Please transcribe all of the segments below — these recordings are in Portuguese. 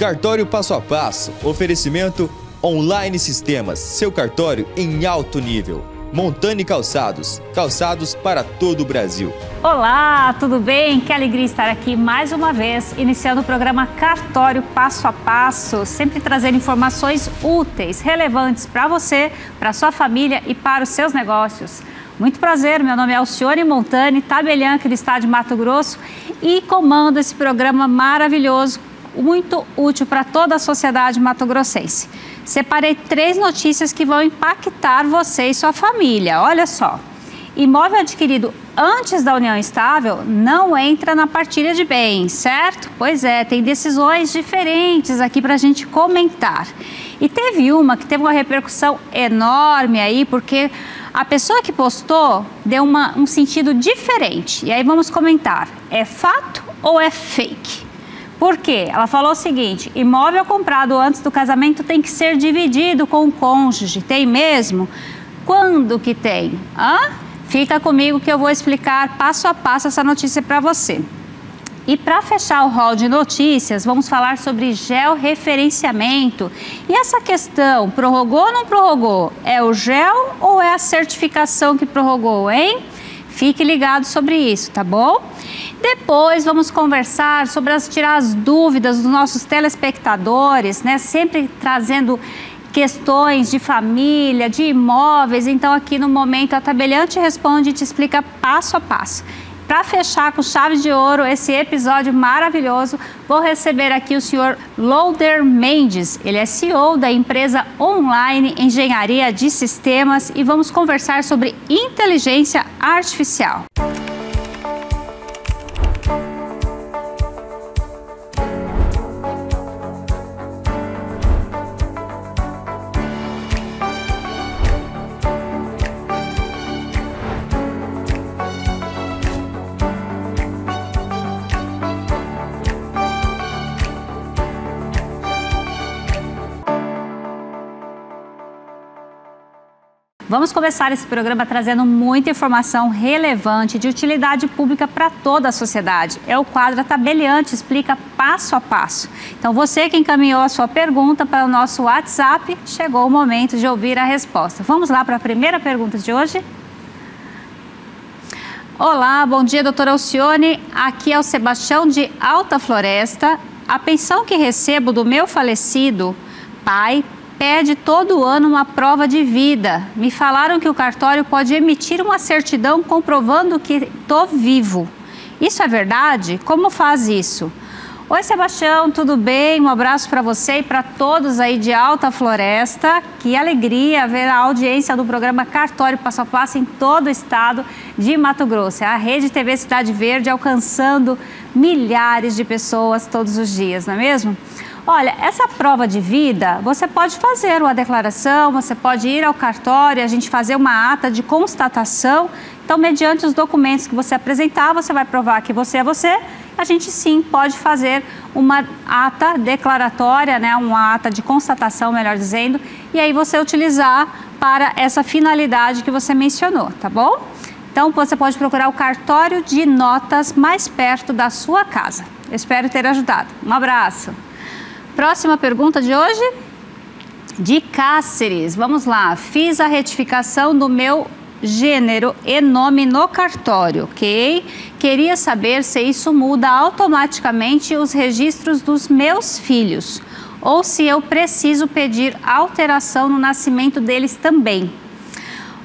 Cartório Passo a Passo. Oferecimento Online Sistemas. Seu cartório em alto nível. Montani Calçados. Calçados para todo o Brasil. Olá, tudo bem? Que alegria estar aqui mais uma vez, iniciando o programa Cartório Passo a Passo, sempre trazendo informações úteis, relevantes para você, para sua família e para os seus negócios. Muito prazer, meu nome é Alcione Montani, tabeliã aqui do estado de Mato Grosso e comando esse programa maravilhoso, muito útil para toda a sociedade mato-grossense. Separei 3 notícias que vão impactar você e sua família. Olha só, imóvel adquirido antes da união estável não entra na partilha de bens, certo? Pois é, tem decisões diferentes aqui para a gente comentar. E teve uma que teve uma repercussão enorme aí, porque a pessoa que postou deu um sentido diferente. E aí vamos comentar, é fato ou é fake? Por quê? Ela falou o seguinte, imóvel comprado antes do casamento tem que ser dividido com o cônjuge. Tem mesmo? Quando que tem? Fica comigo que eu vou explicar passo a passo essa notícia para você. E para fechar o rol de notícias, vamos falar sobre georreferenciamento. E essa questão, prorrogou ou não prorrogou? É o gel ou é a certificação que prorrogou, hein? Fique ligado sobre isso, tá bom? Depois vamos conversar sobre tirar as dúvidas dos nossos telespectadores, né? Sempre trazendo questões de família, de imóveis. Então aqui no Momento a Tabeliã te responde e te explica passo a passo. Para fechar com chave de ouro esse episódio maravilhoso, vou receber aqui o senhor Loder Mendes. Ele é CEO da empresa Online Engenharia de Sistemas e vamos conversar sobre inteligência artificial. Vamos começar esse programa trazendo muita informação relevante de utilidade pública para toda a sociedade. É o quadro A Tabeliã te explica passo a passo. Então você que encaminhou a sua pergunta para o nosso WhatsApp, chegou o momento de ouvir a resposta. Vamos lá para a primeira pergunta de hoje? Olá, bom dia, doutora Alcione. Aqui é o Sebastião de Alta Floresta. A pensão que recebo do meu falecido pai pede todo ano uma prova de vida. Me falaram que o cartório pode emitir uma certidão comprovando que estou vivo. Isso é verdade? Como faz isso? Oi, Sebastião, tudo bem? Um abraço para você e para todos aí de Alta Floresta. Que alegria ver a audiência do programa Cartório Passo a Passo em todo o estado de Mato Grosso. É a Rede TV Cidade Verde alcançando milhares de pessoas todos os dias, não é mesmo? Olha, essa prova de vida, você pode fazer uma declaração, você pode ir ao cartório, a gente fazer uma ata de constatação. Então, mediante os documentos que você apresentar, você vai provar que você é você. A gente sim pode fazer uma ata declaratória, né, uma ata de constatação, melhor dizendo, e aí você utilizar para essa finalidade que você mencionou, tá bom? Então, você pode procurar o cartório de notas mais perto da sua casa. Eu espero ter ajudado. Um abraço. Próxima pergunta de hoje, de Cáceres. Vamos lá. Fiz a retificação do meu gênero e nome no cartório, ok? Queria saber se isso muda automaticamente os registros dos meus filhos ou se eu preciso pedir alteração no nascimento deles também.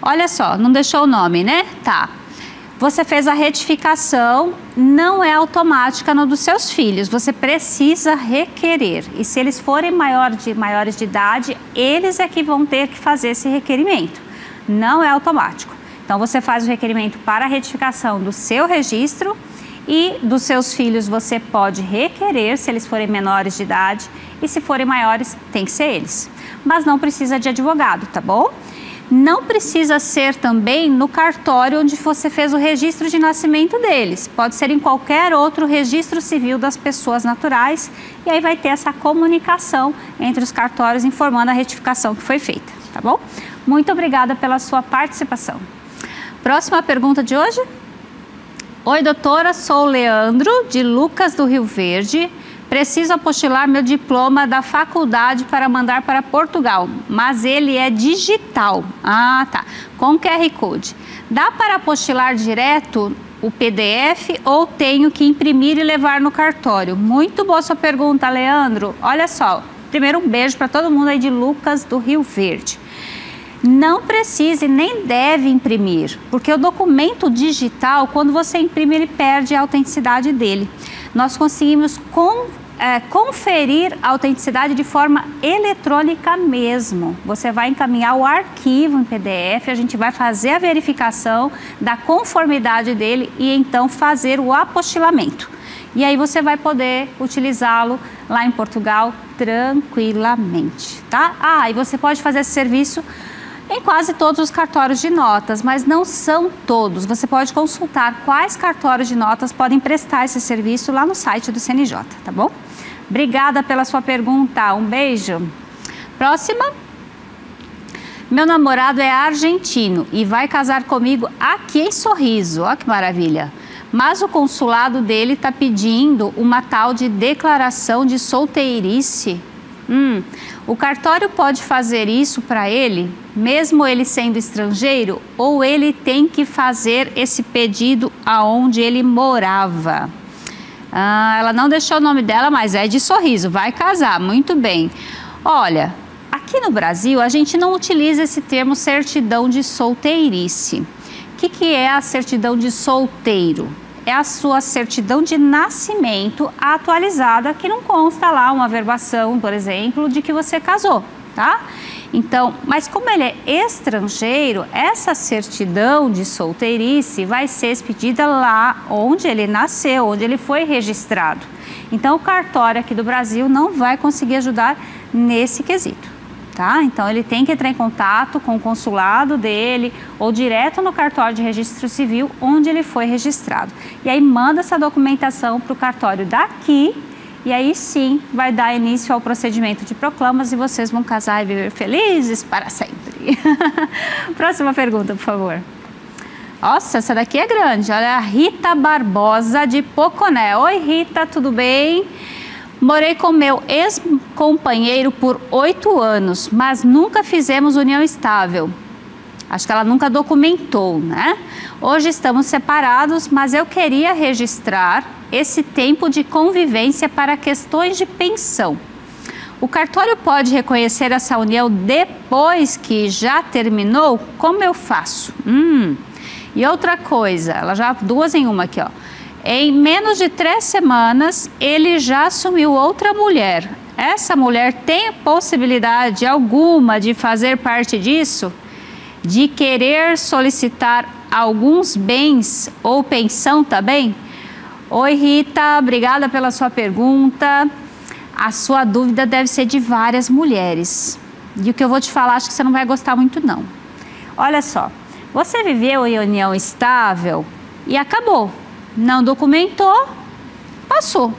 Olha só, não deixou o nome, né? Tá. Você fez a retificação, não é automática no dos seus filhos, você precisa requerer. E se eles forem maiores de idade, eles é que vão ter que fazer esse requerimento. Não é automático. Então você faz o requerimento para a retificação do seu registro e dos seus filhos você pode requerer se eles forem menores de idade e se forem maiores, tem que ser eles. Mas não precisa de advogado, tá bom? Não precisa ser também no cartório onde você fez o registro de nascimento deles. Pode ser em qualquer outro registro civil das pessoas naturais e aí vai ter essa comunicação entre os cartórios informando a retificação que foi feita, tá bom? Muito obrigada pela sua participação. Próxima pergunta de hoje. Oi, doutora, sou o Leandro, de Lucas do Rio Verde. Preciso apostilar meu diploma da faculdade para mandar para Portugal, mas ele é digital. Ah, tá. Com QR Code. Dá para apostilar direto o PDF ou tenho que imprimir e levar no cartório? Muito boa sua pergunta, Leandro. Olha só, primeiro um beijo para todo mundo aí de Lucas do Rio Verde. Não precisa e nem deve imprimir, porque o documento digital, quando você imprime, ele perde a autenticidade dele. Nós conseguimos conferir a autenticidade de forma eletrônica mesmo. Você vai encaminhar o arquivo em PDF, a gente vai fazer a verificação da conformidade dele e então fazer o apostilamento. E aí você vai poder utilizá-lo lá em Portugal tranquilamente, tá? Ah, e você pode fazer esse serviço em quase todos os cartórios de notas, mas não são todos. Você pode consultar quais cartórios de notas podem prestar esse serviço lá no site do CNJ, tá bom? Obrigada pela sua pergunta, um beijo. Próxima. Meu namorado é argentino e vai casar comigo aqui em Sorriso, olha que maravilha. Mas o consulado dele está pedindo uma tal de declaração de solteirice. O cartório pode fazer isso para ele, mesmo ele sendo estrangeiro, ou ele tem que fazer esse pedido aonde ele morava? Ela não deixou o nome dela, mas é de Sorriso, vai casar, muito bem. Olha, aqui no Brasil a gente não utiliza esse termo certidão de solteirice. O que é a certidão de solteiro? É a sua certidão de nascimento atualizada, que não consta lá uma averbação, por exemplo, de que você casou, tá? Então, mas como ele é estrangeiro, essa certidão de solteirice vai ser expedida lá onde ele nasceu, onde ele foi registrado. Então, o cartório aqui do Brasil não vai conseguir ajudar nesse quesito. Tá? Então, ele tem que entrar em contato com o consulado dele ou direto no cartório de registro civil onde ele foi registrado. E aí, manda essa documentação para o cartório daqui e aí sim vai dar início ao procedimento de proclamas e vocês vão casar e viver felizes para sempre. Próxima pergunta, por favor. Nossa, essa daqui é grande. Olha, a Rita Barbosa de Poconé. Oi, Rita, tudo bem? Morei com meu ex-companheiro por 8 anos, mas nunca fizemos união estável. Acho que ela nunca documentou, né? Hoje estamos separados, mas eu queria registrar esse tempo de convivência para questões de pensão. O cartório pode reconhecer essa união depois que já terminou? Como eu faço? E outra coisa, ela já 2 em 1 aqui, ó. Em menos de 3 semanas, ele já assumiu outra mulher. Essa mulher tem possibilidade alguma de fazer parte disso? De querer solicitar alguns bens ou pensão também? Oi, Rita, obrigada pela sua pergunta. A sua dúvida deve ser de várias mulheres. E o que eu vou te falar, acho que você não vai gostar muito, não. Olha só, você viveu em união estável e acabou. Não documentou, passou.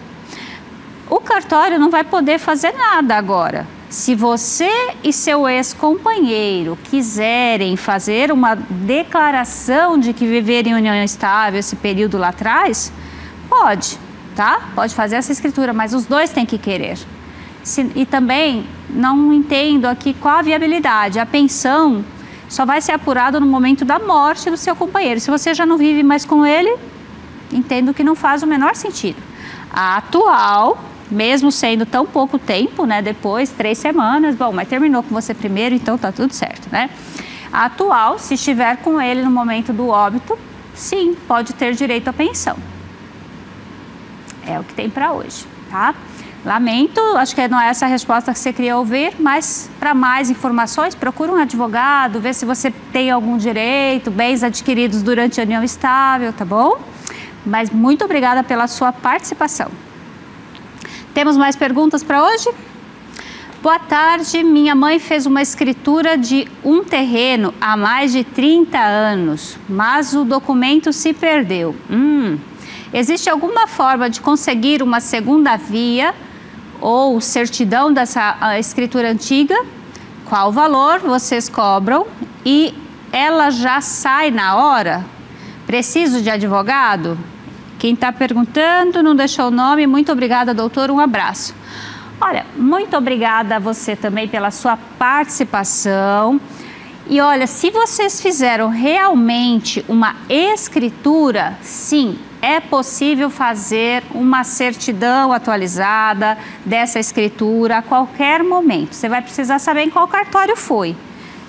O cartório não vai poder fazer nada agora. Se você e seu ex-companheiro quiserem fazer uma declaração de que viveram em união estável esse período lá atrás, pode, tá? Pode fazer essa escritura, mas os dois têm que querer. E também não entendo aqui qual a viabilidade. A pensão só vai ser apurada no momento da morte do seu companheiro. Se você já não vive mais com ele, entendo que não faz o menor sentido. A atual, mesmo sendo tão pouco tempo, né, depois, 3 semanas, bom, mas terminou com você primeiro, então tá tudo certo, né? A atual, se estiver com ele no momento do óbito, sim, pode ter direito à pensão. É o que tem para hoje, tá? Lamento, acho que não é essa a resposta que você queria ouvir, mas para mais informações, procura um advogado, vê se você tem algum direito, bens adquiridos durante a união estável, tá bom? Mas muito obrigada pela sua participação. Temos mais perguntas para hoje? Boa tarde, minha mãe fez uma escritura de um terreno há mais de 30 anos, mas o documento se perdeu. Existe alguma forma de conseguir uma segunda via ou certidão dessa escritura antiga? Qual valor vocês cobram e ela já sai na hora? Preciso de advogado? Quem está perguntando não deixou o nome. Muito obrigada, doutor. Um abraço. Olha, muito obrigada a você também pela sua participação. E olha, se vocês fizeram realmente uma escritura, sim, é possível fazer uma certidão atualizada dessa escritura a qualquer momento. Você vai precisar saber em qual cartório foi,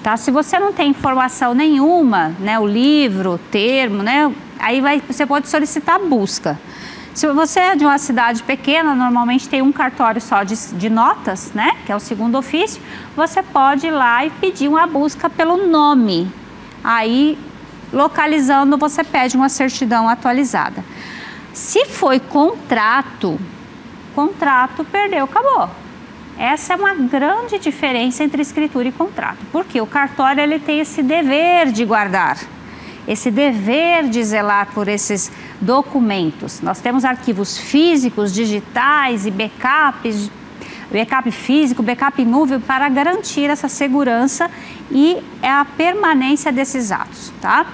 tá? Se você não tem informação nenhuma, né, o livro, o termo, né, aí você pode solicitar a busca. Se você é de uma cidade pequena, normalmente tem um cartório só de notas, né, que é o segundo ofício, você pode ir lá e pedir uma busca pelo nome. Aí, localizando, você pede uma certidão atualizada. Se foi contrato, perdeu, acabou. Essa é uma grande diferença entre escritura e contrato, porque o cartório ele tem esse dever de guardar, esse dever de zelar por esses documentos. Nós temos arquivos físicos, digitais e backups, backup físico, backup nuvem, para garantir essa segurança e a permanência desses atos, tá?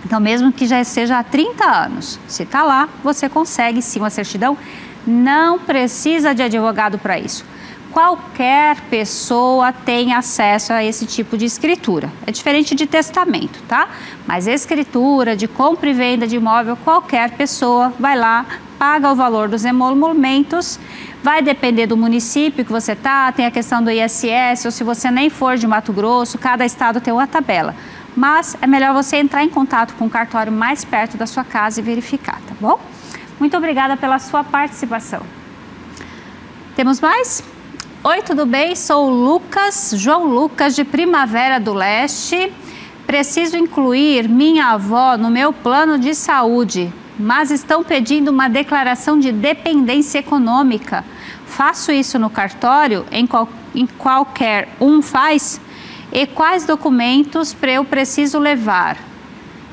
Então, mesmo que já seja há 30 anos, se está lá, você consegue sim uma certidão, não precisa de advogado para isso. Qualquer pessoa tem acesso a esse tipo de escritura. É diferente de testamento, tá? Mas escritura de compra e venda de imóvel, qualquer pessoa vai lá, paga o valor dos emolumentos, vai depender do município que você tá, tem a questão do ISS, ou se você nem for de Mato Grosso, cada estado tem uma tabela. Mas é melhor você entrar em contato com o cartório mais perto da sua casa e verificar, tá bom? Muito obrigada pela sua participação. Temos mais? Oi, tudo bem? Sou o João Lucas, de Primavera do Leste. Preciso incluir minha avó no meu plano de saúde, mas estão pedindo uma declaração de dependência econômica. Faço isso no cartório? Em qualquer um faz? E quais documentos eu preciso levar?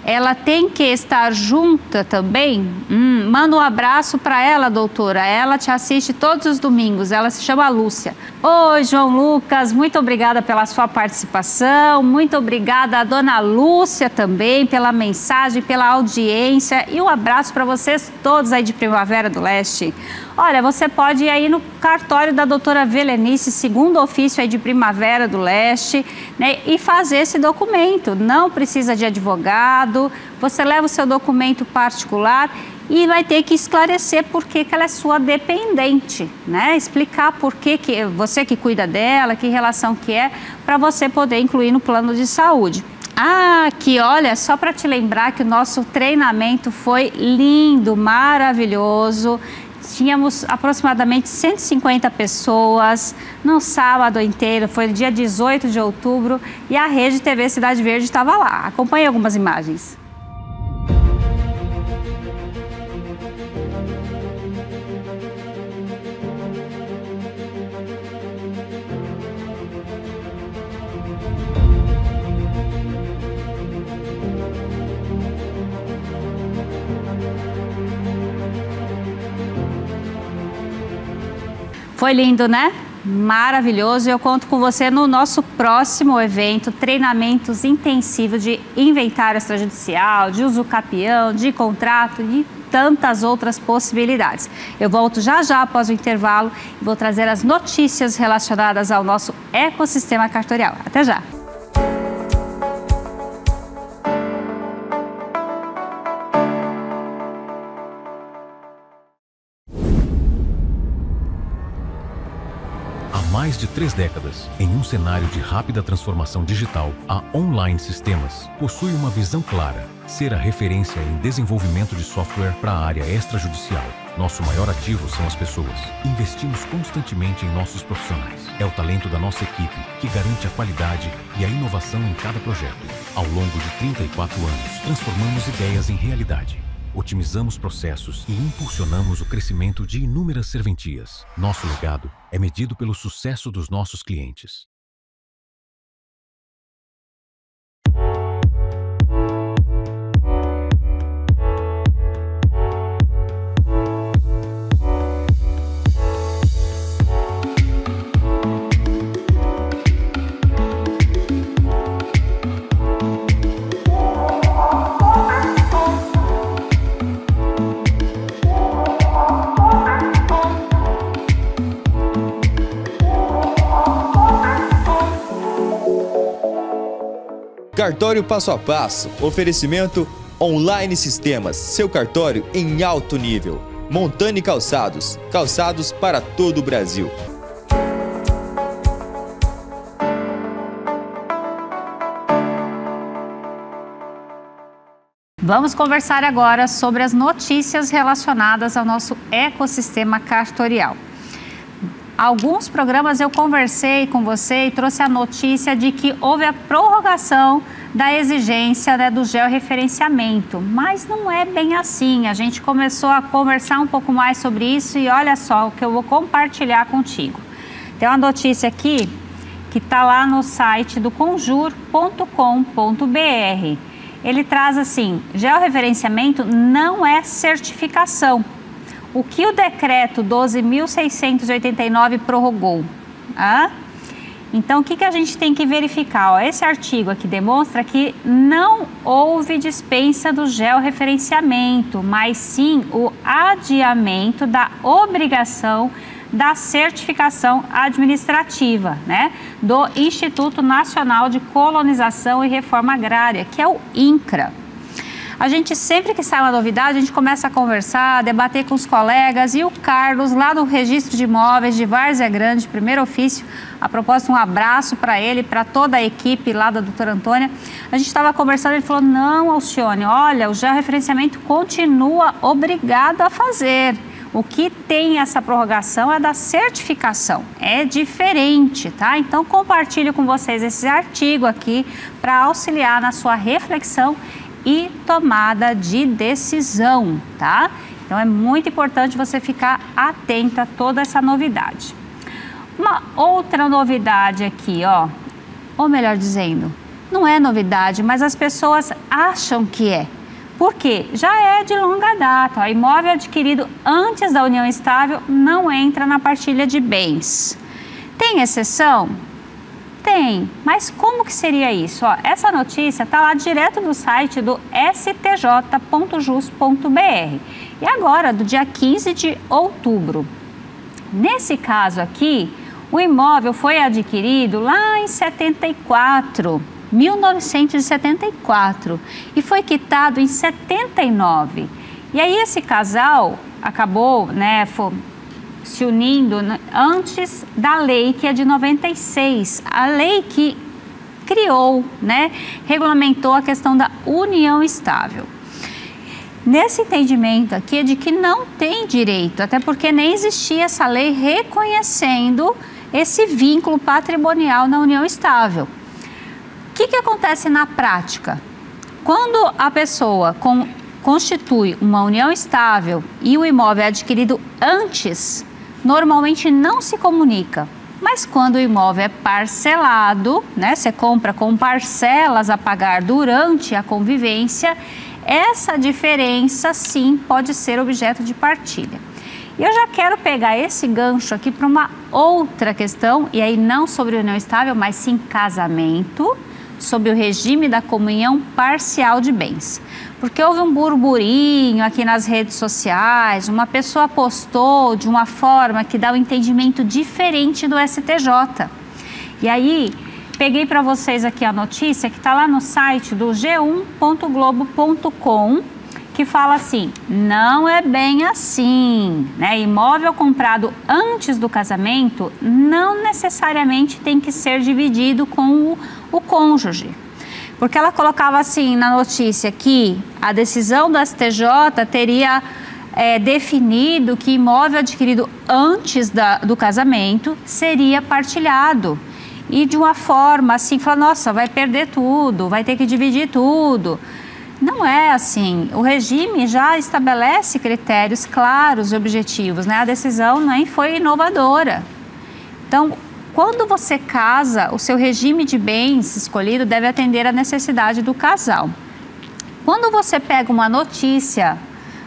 Ela tem que estar junta também? Manda um abraço para ela, doutora. Ela te assiste todos os domingos. Ela se chama Lúcia. Oi, João Lucas. Muito obrigada pela sua participação. Muito obrigada a dona Lúcia também pela mensagem, pela audiência. E um abraço para vocês todos aí de Primavera do Leste. Olha, você pode ir aí no cartório da doutora Velenice, segundo ofício aí de Primavera do Leste, né, e fazer esse documento. Não precisa de advogado, você leva o seu documento particular e vai ter que esclarecer por que ela é sua dependente, né? Explicar por que você que cuida dela, que relação que é, para você poder incluir no plano de saúde. Aqui, olha, só para te lembrar que o nosso treinamento foi lindo, maravilhoso. Tínhamos aproximadamente 150 pessoas no sábado inteiro, foi no dia 18 de outubro, e a Rede TV Cidade Verde estava lá. Acompanhe algumas imagens. Foi lindo, né? Maravilhoso. Eu conto com você no nosso próximo evento, treinamentos intensivos de inventário extrajudicial, de uso capião, de contrato e tantas outras possibilidades. Eu volto já após o intervalo e vou trazer as notícias relacionadas ao nosso ecossistema cartorial. Até já! Mais de 3 décadas, em um cenário de rápida transformação digital, a Online Sistemas possui uma visão clara: ser a referência em desenvolvimento de software para a área extrajudicial. Nosso maior ativo são as pessoas. Investimos constantemente em nossos profissionais. É o talento da nossa equipe que garante a qualidade e a inovação em cada projeto. Ao longo de 34 anos, transformamos ideias em realidade. Otimizamos processos e impulsionamos o crescimento de inúmeras serventias. Nosso legado é medido pelo sucesso dos nossos clientes. Cartório Passo a Passo. Oferecimento Online Sistemas. Seu cartório em alto nível. Montani Calçados. Calçados para todo o Brasil. Vamos conversar agora sobre as notícias relacionadas ao nosso ecossistema cartorial. Alguns programas eu conversei com você e trouxe a notícia de que houve a prorrogação da exigência, do georreferenciamento, mas não é bem assim. A gente começou a conversar um pouco mais sobre isso e olha só o que eu vou compartilhar contigo. Tem uma notícia aqui que está lá no site do conjur.com.br. Ele traz assim: georreferenciamento não é certificação. O que o decreto 12.689 prorrogou? Então, o que a gente tem que verificar? Esse artigo aqui demonstra que não houve dispensa do georreferenciamento, mas sim o adiamento da obrigação da certificação administrativa, do Instituto Nacional de Colonização e Reforma Agrária, que é o INCRA. A gente, sempre que sai uma novidade, a gente começa a conversar, a debater com os colegas, e o Carlos, lá do Registro de Imóveis de Várzea Grande, primeiro ofício, a propósito, um abraço para ele, para toda a equipe lá da doutora Antônia. A gente estava conversando, ele falou: não, Alcione, olha, o georreferenciamento continua obrigado a fazer. O que tem essa prorrogação é da certificação, é diferente, tá? Então, compartilho com vocês esse artigo aqui para auxiliar na sua reflexão e tomada de decisão, tá? Então, é muito importante você ficar atento a toda essa novidade. Uma outra novidade aqui, ou melhor dizendo, não é novidade, mas as pessoas acham que é. Por quê? Já é de longa data. O imóvel adquirido antes da união estável não entra na partilha de bens. Tem exceção? Tem. Mas como que seria isso? Essa notícia está lá direto no site do stj.jus.br. E agora, do dia 15 de outubro. Nesse caso aqui, o imóvel foi adquirido lá em 1974 e foi quitado em 79. E aí esse casal acabou, se unindo antes da lei, que é de 96, a lei que criou, regulamentou a questão da união estável. Nesse entendimento aqui é de que não tem direito, até porque nem existia essa lei reconhecendo esse vínculo patrimonial na união estável. O que acontece na prática? Quando a pessoa constitui uma união estável e o imóvel é adquirido antes, normalmente não se comunica. Mas quando o imóvel é parcelado, você compra com parcelas a pagar durante a convivência, essa diferença sim pode ser objeto de partilha. E eu já quero pegar esse gancho aqui para uma outra questão, e aí não sobre união estável, mas sim casamento, sob o regime da comunhão parcial de bens. Porque houve um burburinho aqui nas redes sociais, uma pessoa postou de uma forma que dá um entendimento diferente do STJ. E aí, peguei para vocês aqui a notícia que está lá no site do g1.globo.com, que fala assim: não é bem assim, Imóvel comprado antes do casamento não necessariamente tem que ser dividido com o cônjuge. Porque ela colocava assim na notícia que a decisão do STJ teria definido que imóvel adquirido antes do casamento seria partilhado. E de uma forma assim, fala: nossa, vai perder tudo, vai ter que dividir tudo. Não é assim. O regime já estabelece critérios claros e objetivos, A decisão nem foi inovadora. Então, quando você casa, o seu regime de bens escolhido deve atender à necessidade do casal. Quando você pega uma notícia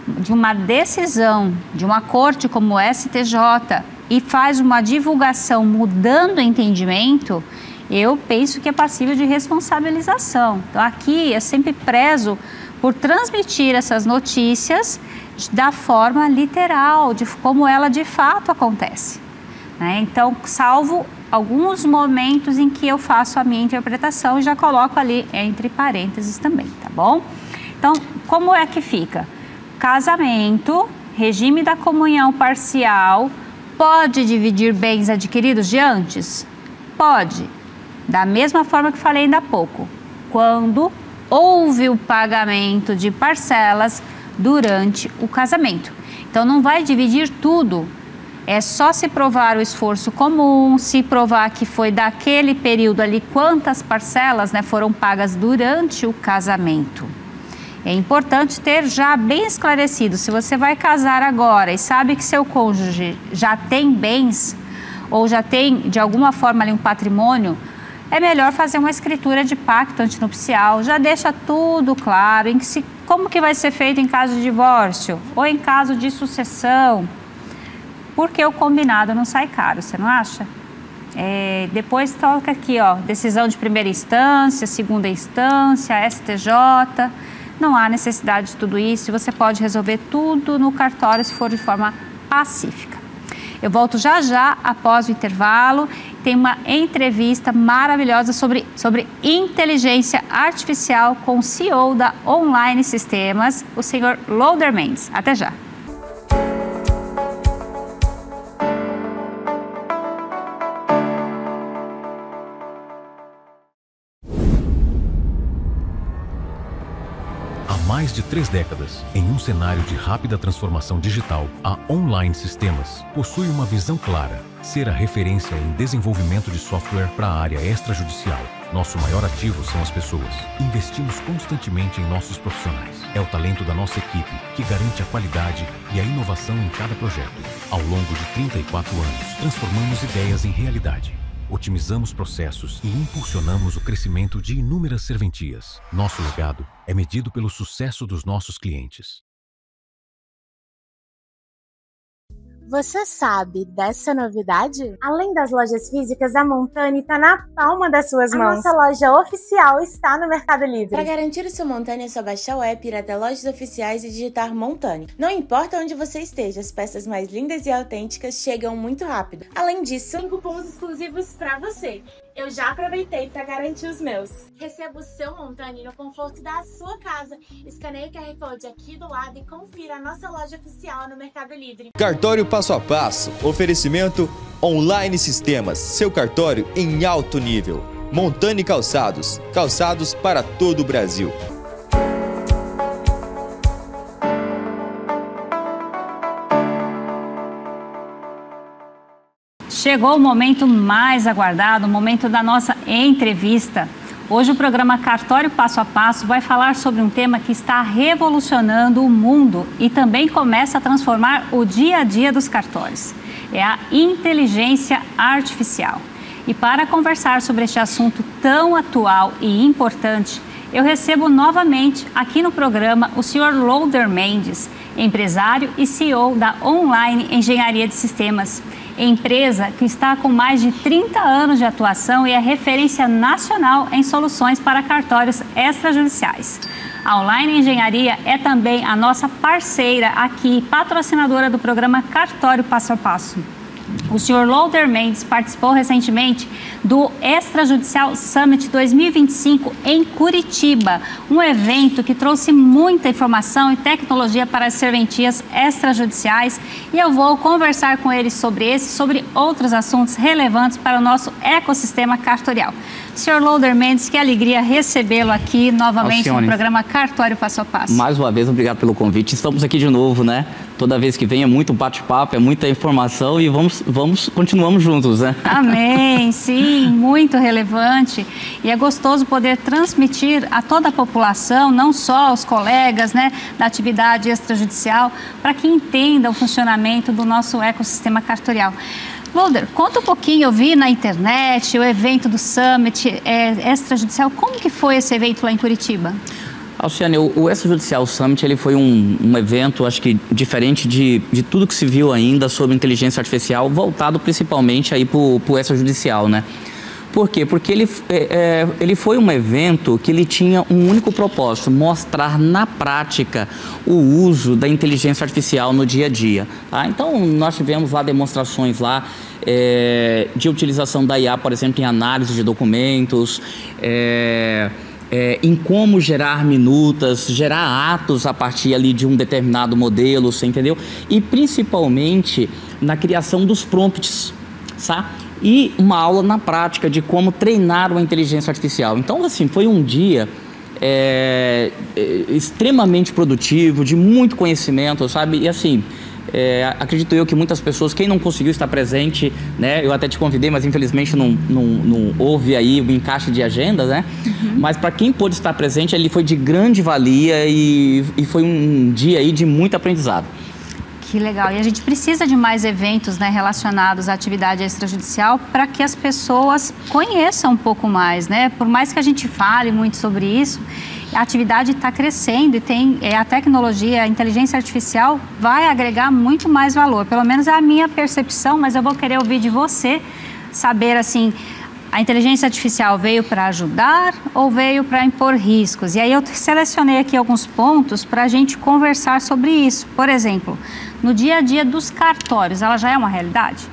de uma decisão de uma corte como o STJ e faz uma divulgação mudando o entendimento, eu penso que é passível de responsabilização. Então, aqui eu sempre prezo por transmitir essas notícias da forma literal, de como ela de fato acontece. né? Então, salvo alguns momentos em que eu faço a minha interpretação e já coloco ali entre parênteses também, tá bom? Então, como é que fica? Casamento, regime da comunhão parcial, pode dividir bens adquiridos de antes? Pode, da mesma forma que falei ainda há pouco, quando houve o pagamento de parcelas durante o casamento. Então, não vai dividir tudo. É só se provar o esforço comum, se provar que foi daquele período ali, quantas parcelas, né, foram pagas durante o casamento. É importante ter já bem esclarecido, se você vai casar agora e sabe que seu cônjuge já tem bens ou já tem de alguma forma ali um patrimônio, é melhor fazer uma escritura de pacto antinupcial, já deixa tudo claro, como que vai ser feito em caso de divórcio ou em caso de sucessão. Porque o combinado não sai caro, você não acha? Depois toca aqui, ó, decisão de primeira instância, segunda instância, STJ. Não há necessidade de tudo isso, você pode resolver tudo no cartório se for de forma pacífica. Eu volto já após o intervalo. Tem uma entrevista maravilhosa sobre inteligência artificial com o CEO da Online Sistemas, o senhor Loader Mendes. Até já. Mais de 3 décadas, em um cenário de rápida transformação digital, a Online Sistemas possui uma visão clara: ser a referência em desenvolvimento de software para a área extrajudicial. Nosso maior ativo são as pessoas. Investimos constantemente em nossos profissionais. É o talento da nossa equipe que garante a qualidade e a inovação em cada projeto. Ao longo de 34 anos, transformamos ideias em realidade. Otimizamos processos e impulsionamos o crescimento de inúmeras serventias. Nosso legado é medido pelo sucesso dos nossos clientes. Você sabe dessa novidade? Além das lojas físicas, a Montani está na palma das suas mãos. A nossa loja oficial está no Mercado Livre. Para garantir o seu Montani, é só baixar o app, ir até lojas oficiais e digitar Montani. Não importa onde você esteja, as peças mais lindas e autênticas chegam muito rápido. Além disso, tem cupons exclusivos para você. Eu já aproveitei para garantir os meus. Receba o seu Montani no conforto da sua casa. Escaneie o QR Code aqui do lado e confira a nossa loja oficial no Mercado Livre. Cartório passo a passo. Oferecimento Online Sistemas. Seu cartório em alto nível. Montani Calçados. Calçados para todo o Brasil. Chegou o momento mais aguardado, o momento da nossa entrevista. Hoje o programa Cartório Passo a Passo vai falar sobre um tema que está revolucionando o mundo e também começa a transformar o dia a dia dos cartórios. É a inteligência artificial. E para conversar sobre este assunto tão atual e importante, eu recebo novamente aqui no programa o senhor Loader Mendes, empresário e CEO da Online Engenharia de Sistemas. Empresa que está com mais de 30 anos de atuação e é referência nacional em soluções para cartórios extrajudiciais. A Online Engenharia é também a nossa parceira aqui, patrocinadora do programa Cartório Passo a Passo. O senhor Loader Mendes participou recentemente do Extrajudicial Summit 2025 em Curitiba, um evento que trouxe muita informação e tecnologia para as serventias extrajudiciais, e eu vou conversar com ele sobre esse e sobre outros assuntos relevantes para o nosso ecossistema cartorial. Senhor Loader Mendes, que alegria recebê-lo aqui novamente no programa Cartório Passo a Passo. Mais uma vez, obrigado pelo convite. Estamos aqui de novo, né? Toda vez que vem é muito bate-papo, é muita informação e continuamos juntos, né? Amém, sim, muito relevante. E é gostoso poder transmitir a toda a população, não só aos colegas, né, da atividade extrajudicial, para que entenda o funcionamento do nosso ecossistema cartorial. Loader, conta um pouquinho, eu vi na internet o evento do Summit extrajudicial. Como que foi esse evento lá em Curitiba? Alciane, o Extrajudicial Summit ele foi um evento, acho que diferente de tudo que se viu ainda sobre inteligência artificial, voltado principalmente aí para o extrajudicial, né? Por quê? Porque ele foi um evento que ele tinha um único propósito, mostrar na prática o uso da inteligência artificial no dia a dia. Tá? Então, nós tivemos lá demonstrações lá de utilização da IA, por exemplo, em análise de documentos, em como gerar minutas, gerar atos a partir ali de um determinado modelo, você entendeu? E principalmente na criação dos prompts, sabe? E uma aula na prática de como treinar uma inteligência artificial. Então, assim, foi um dia extremamente produtivo, de muito conhecimento, sabe? E assim, acredito eu que muitas pessoas, quem não conseguiu estar presente, né? Eu até te convidei, mas infelizmente não houve aí o encaixe de agendas, né? Uhum. Mas para quem pôde estar presente, ele foi de grande valia e foi um dia aí de muito aprendizado. Que legal. E a gente precisa de mais eventos, né, relacionados à atividade extrajudicial para que as pessoas conheçam um pouco mais, né? Por mais que a gente fale muito sobre isso, a atividade está crescendo e tem a tecnologia, a inteligência artificial vai agregar muito mais valor. Pelo menos é a minha percepção, mas eu vou querer ouvir de você, saber assim, a inteligência artificial veio para ajudar ou veio para impor riscos? E aí eu selecionei aqui alguns pontos para a gente conversar sobre isso. Por exemplo, no dia a dia dos cartórios, ela já é uma realidade?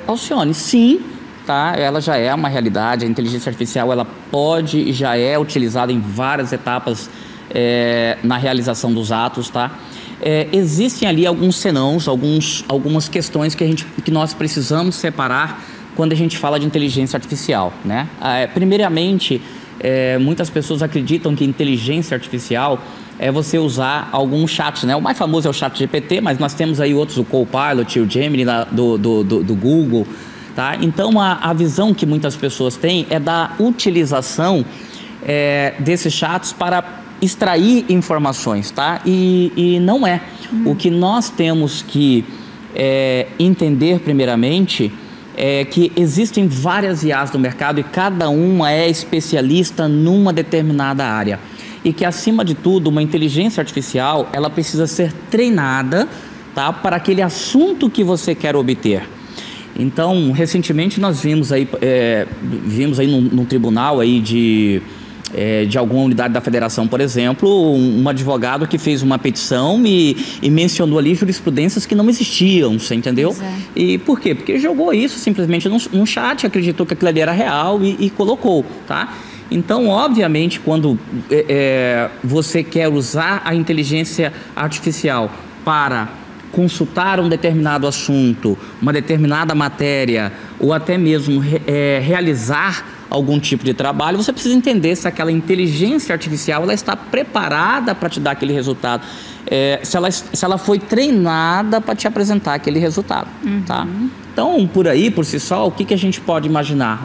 Alcione, sim, tá? Ela já é uma realidade. A inteligência artificial ela pode e já é utilizada em várias etapas na realização dos atos, tá? Existem ali alguns senãos, algumas questões que nós precisamos separar quando a gente fala de inteligência artificial, né? Primeiramente, muitas pessoas acreditam que inteligência artificial é você usar algum chat, né? O mais famoso é o ChatGPT, mas nós temos aí outros, o Copilot, o Gemini do Google, tá? Então, a visão que muitas pessoas têm é da utilização desses chats para extrair informações, tá? E não é. O que nós temos que entender primeiramente é que existem várias IAs no mercado e cada uma é especialista numa determinada área. E que, acima de tudo, uma inteligência artificial, ela precisa ser treinada, tá, para aquele assunto que você quer obter. Então, recentemente nós vimos aí num tribunal aí de alguma unidade da federação, por exemplo, um advogado que fez uma petição e mencionou ali jurisprudências que não existiam, você entendeu? E por quê? Porque jogou isso simplesmente num chat, acreditou que aquilo ali era real e colocou, tá? Então, obviamente, quando você quer usar a inteligência artificial para consultar um determinado assunto, uma determinada matéria, ou até mesmo realizar algum tipo de trabalho, você precisa entender se aquela inteligência artificial ela está preparada para te dar aquele resultado, se ela foi treinada para te apresentar aquele resultado, tá? Então, por aí, por si só, o que a gente pode imaginar?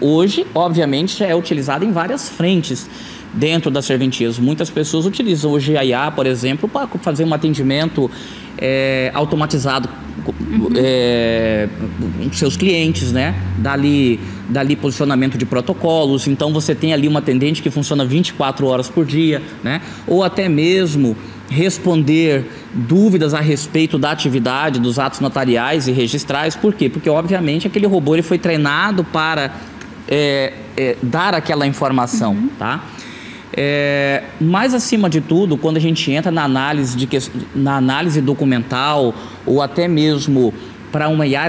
Hoje, obviamente, é utilizado em várias frentes dentro das serventias. Muitas pessoas utilizam hoje a IA, por exemplo, para fazer um atendimento automatizado com seus clientes, né? Dali posicionamento de protocolos. Então, você tem ali uma atendente que funciona 24 horas por dia, né? Ou até mesmo responder dúvidas a respeito da atividade, dos atos notariais e registrais. Por quê? Porque, obviamente, aquele robô ele foi treinado para dar aquela informação, tá? Mas, acima de tudo, quando a gente entra na análise documental ou até mesmo para uma IA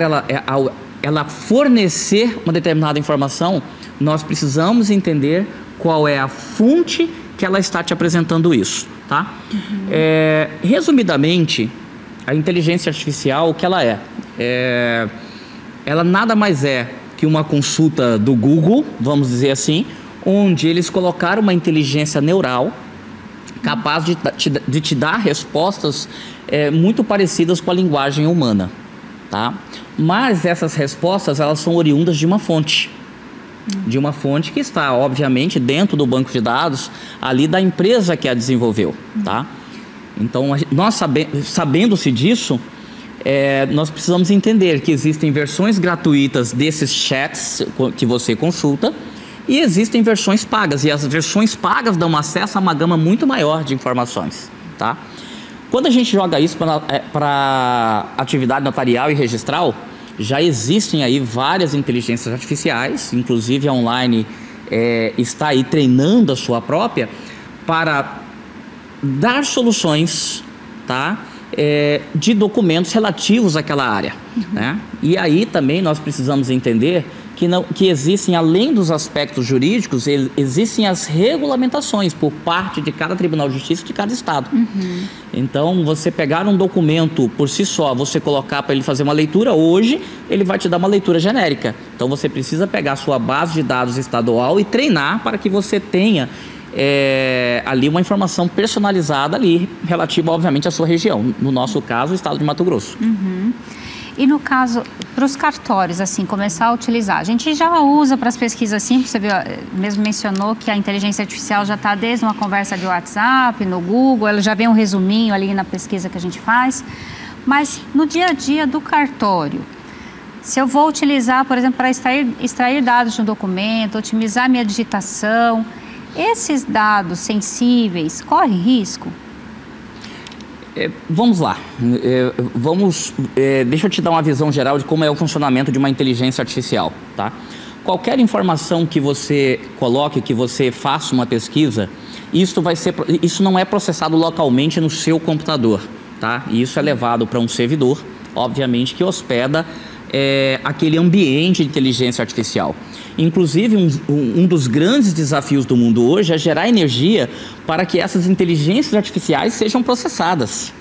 ela fornecer uma determinada informação, nós precisamos entender qual é a fonte que ela está te apresentando isso, tá? Resumidamente, a inteligência artificial, o que ela ela nada mais é que uma consulta do Google, vamos dizer assim, onde eles colocaram uma inteligência neural capaz de te dar respostas muito parecidas com a linguagem humana, tá? Mas essas respostas, elas são oriundas de uma fonte. De uma fonte que está, obviamente, dentro do banco de dados ali da empresa que a desenvolveu, tá? Então, nós sabendo-se disso, nós precisamos entender que existem versões gratuitas desses chats que você consulta e existem versões pagas, e as versões pagas dão acesso a uma gama muito maior de informações, tá? Quando a gente joga isso para atividade notarial e registral, Já existem aí várias inteligências artificiais, inclusive a online está aí treinando a sua própria para dar soluções, tá? De documentos relativos àquela área, né? E aí também nós precisamos entender que existem, além dos aspectos jurídicos, existem as regulamentações por parte de cada Tribunal de Justiça de cada estado. Então, você pegar um documento por si só, você colocar para ele fazer uma leitura, hoje ele vai te dar uma leitura genérica. Então, você precisa pegar a sua base de dados estadual e treinar para que você tenha ali uma informação personalizada ali, relativa, obviamente, à sua região. No nosso caso, o estado de Mato Grosso. E no caso, para os cartórios, assim, começar a utilizar, a gente já usa para as pesquisas simples, você viu, mesmo mencionou que a inteligência artificial já está desde uma conversa de WhatsApp, no Google, ela já vem um resuminho ali na pesquisa que a gente faz, mas no dia a dia do cartório, se eu vou utilizar, por exemplo, para extrair dados de um documento, otimizar minha digitação, esses dados sensíveis correm risco? Vamos lá, deixa eu te dar uma visão geral de como é o funcionamento de uma inteligência artificial, tá? Qualquer informação que você coloque, que você faça uma pesquisa, isso não é processado localmente no seu computador, tá? Isso é levado para um servidor, obviamente, que hospeda aquele ambiente de inteligência artificial. Inclusive, um dos grandes desafios do mundo hoje é gerar energia para que essas inteligências artificiais sejam processadas.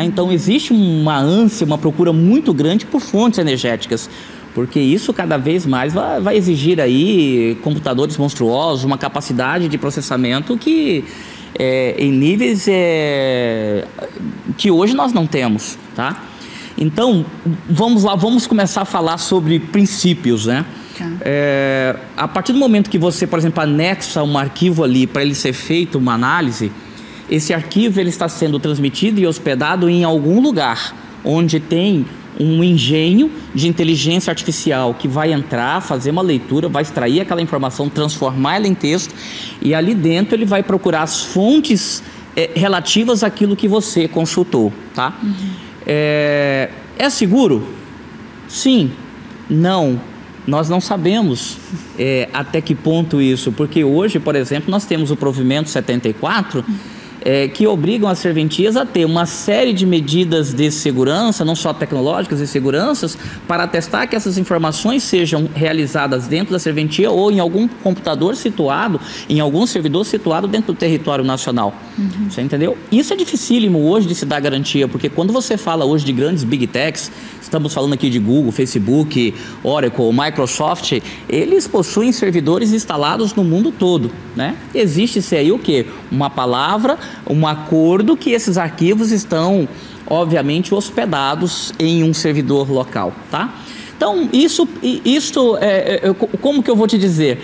Então, existe uma ânsia, uma procura muito grande por fontes energéticas, porque isso cada vez mais vai exigir aí computadores monstruosos, uma capacidade de processamento que em níveis que hoje nós não temos, tá? Então, vamos lá, vamos começar a falar sobre princípios, né? A partir do momento que você, por exemplo, anexa um arquivo ali para ele ser feito uma análise, esse arquivo ele está sendo transmitido e hospedado em algum lugar onde tem um engenho de inteligência artificial que vai entrar, fazer uma leitura, vai extrair aquela informação, transformar ela em texto e ali dentro ele vai procurar as fontes relativas àquilo que você consultou, tá? É seguro? Sim. Não. Nós não sabemos até que ponto isso, porque hoje, por exemplo, nós temos o provimento 74, que obrigam as serventias a ter uma série de medidas de segurança, não só tecnológicas e seguranças, para atestar que essas informações sejam realizadas dentro da serventia ou em algum computador situado, em algum servidor situado dentro do território nacional. Você entendeu? Isso é dificílimo hoje de se dar garantia, porque quando você fala hoje de grandes big techs, estamos falando aqui de Google, Facebook, Oracle, Microsoft, eles possuem servidores instalados no mundo todo, né? Existe-se aí o quê? Uma palavra, um acordo que esses arquivos estão, obviamente, hospedados em um servidor local, tá? Então, como que eu vou te dizer?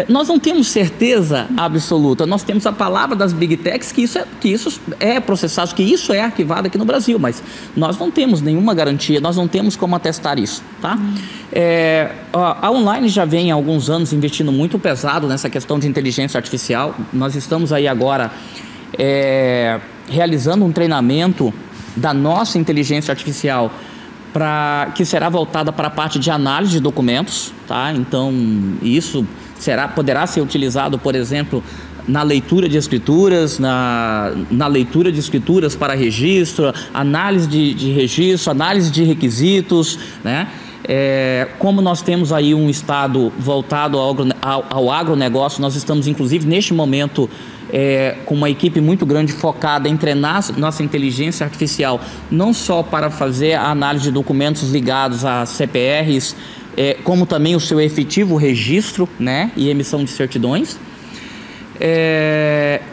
Nós não temos certeza absoluta, nós temos a palavra das Big Techs que isso é processado, que isso é arquivado aqui no Brasil, mas nós não temos nenhuma garantia, nós não temos como atestar isso, tá? A Online já vem há alguns anos investindo muito pesado nessa questão de inteligência artificial. Nós estamos aí agora realizando um treinamento da nossa inteligência artificial que será voltada para a parte de análise de documentos, tá? Então, isso poderá ser utilizado, por exemplo, na leitura de escrituras, na leitura de escrituras para registro, análise de registro, análise de requisitos, né? Como nós temos aí um estado voltado ao agronegócio, nós estamos, inclusive, neste momento, com uma equipe muito grande focada em treinar nossa inteligência artificial, não só para fazer a análise de documentos ligados a CPRs, como também o seu efetivo registro, né, e emissão de certidões.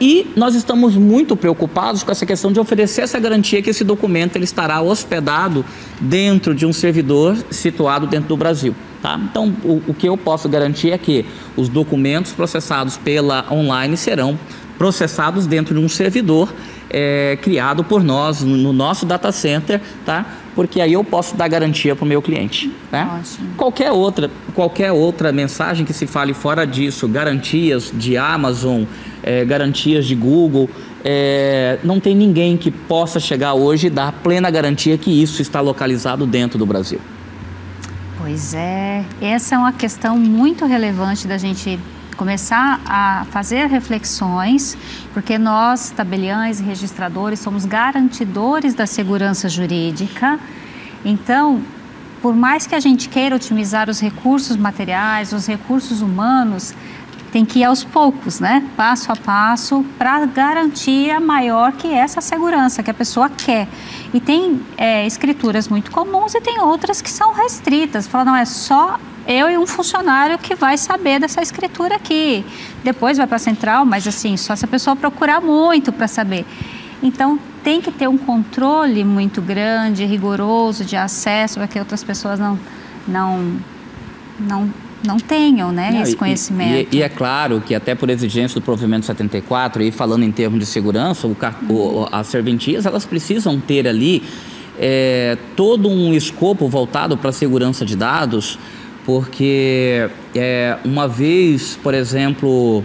E nós estamos muito preocupados com essa questão de oferecer essa garantia que esse documento ele estará hospedado dentro de um servidor situado dentro do Brasil, tá? Então, o que eu posso garantir é que os documentos processados pela Online serão processados dentro de um servidor criado por nós, no nosso data center, tá? Porque aí eu posso dar garantia para o meu cliente, né? Qualquer outra mensagem que se fale fora disso, garantias de Amazon, garantias de Google, não tem ninguém que possa chegar hoje e dar plena garantia que isso está localizado dentro do Brasil. Pois é, essa é uma questão muito relevante da gente começar a fazer reflexões, porque nós, tabeliães e registradores, somos garantidores da segurança jurídica. Então, por mais que a gente queira otimizar os recursos materiais, os recursos humanos, tem que ir aos poucos, né? Passo a passo, para garantia maior que essa segurança que a pessoa quer. E tem escrituras muito comuns e tem outras que são restritas. Fala, não, é só eu e um funcionário que vai saber dessa escritura aqui. Depois vai para a central, mas assim, só se a pessoa procurar muito para saber. Então, tem que ter um controle muito grande, rigoroso de acesso, para que outras pessoas não tenham, né, esse conhecimento. E é claro que até por exigência do provimento 74, e falando em termos de segurança, as serventias, elas precisam ter ali todo um escopo voltado para a segurança de dados, porque uma vez, por exemplo,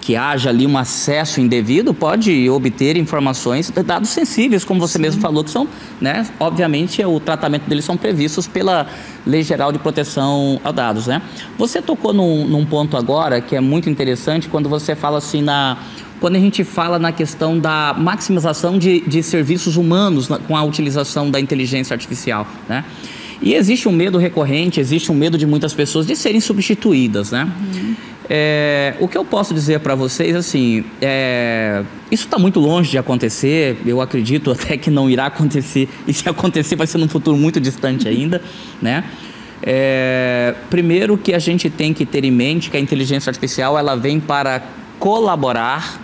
que haja ali um acesso indevido, pode obter informações, dados sensíveis, como você mesmo falou, que são, né, obviamente, o tratamento deles são previstos pela Lei Geral de Proteção a Dados, né? Você tocou num ponto agora que é muito interessante, quando você fala assim, quando a gente fala na questão da maximização de serviços humanos com a utilização da inteligência artificial, né? E existe um medo recorrente, existe um medo de muitas pessoas de serem substituídas, né? O que eu posso dizer para vocês, assim, isso está muito longe de acontecer, eu acredito até que não irá acontecer, e se acontecer vai ser num futuro muito distante ainda, né? Primeiro que a gente tem que ter em mente que a inteligência artificial, ela vem para colaborar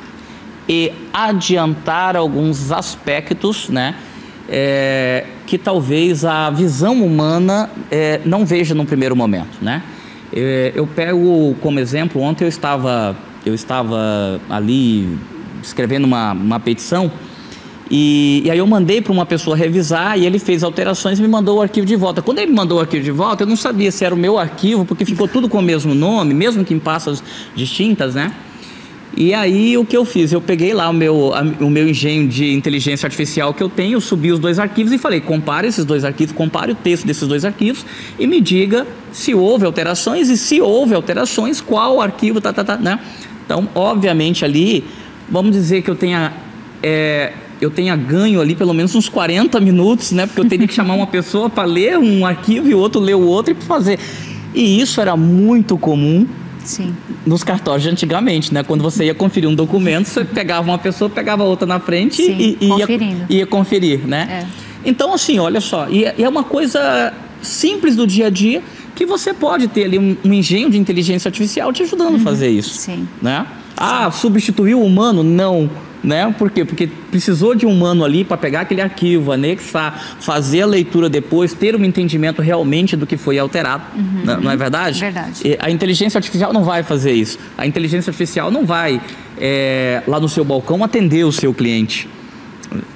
e adiantar alguns aspectos, né? Que talvez a visão humana não veja no primeiro momento, né? Eu pego como exemplo, ontem eu estava ali escrevendo uma petição e aí eu mandei para uma pessoa revisar e ele fez alterações e me mandou o arquivo de volta. Quando ele me mandou o arquivo de volta, eu não sabia se era o meu arquivo, porque ficou tudo com o mesmo nome, mesmo que em pastas distintas, né? E aí o que eu fiz? Eu peguei lá o meu engenho de inteligência artificial que eu tenho, subi os dois arquivos e falei, compare esses dois arquivos, compare o texto desses dois arquivos e me diga se houve alterações e se houve alterações, qual arquivo, né? Então, obviamente ali, vamos dizer que eu tenha ganho ali pelo menos uns 40 minutos, né? Porque eu teria que chamar uma pessoa para ler um arquivo e o outro ler o outro e fazer. E isso era muito comum. Sim. Nos cartórios de antigamente, né? Quando você ia conferir um documento, você pegava uma pessoa, pegava outra na frente. Sim, e ia conferir, né? Então, assim, olha só, e é uma coisa simples do dia a dia que você pode ter ali um engenho de inteligência artificial te ajudando a fazer isso. Sim. Né? Substituiu o humano? Não. Né? Por quê? Porque precisou de um humano ali para pegar aquele arquivo, anexar, fazer a leitura depois, ter um entendimento realmente do que foi alterado. Não é verdade? Verdade. A inteligência artificial não vai fazer isso. A inteligência artificial não vai lá no seu balcão atender o seu cliente.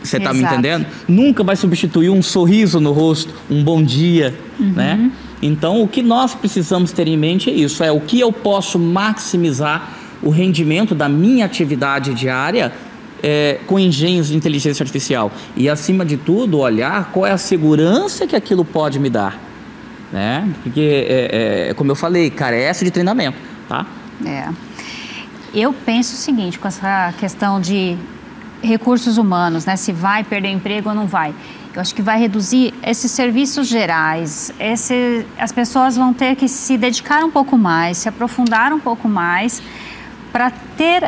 Você está me entendendo? Nunca vai substituir um sorriso no rosto, um bom dia, né? Então, o que nós precisamos ter em mente é isso, o que eu posso maximizar o rendimento da minha atividade diária com engenhos de inteligência artificial. E, acima de tudo, olhar qual é a segurança que aquilo pode me dar, né? Porque, como eu falei, carece de treinamento, tá? Eu penso o seguinte, com essa questão de recursos humanos, né? Se vai perder emprego ou não vai. Eu acho que vai reduzir esses serviços gerais. As pessoas vão ter que se dedicar um pouco mais, se aprofundar um pouco mais, para ter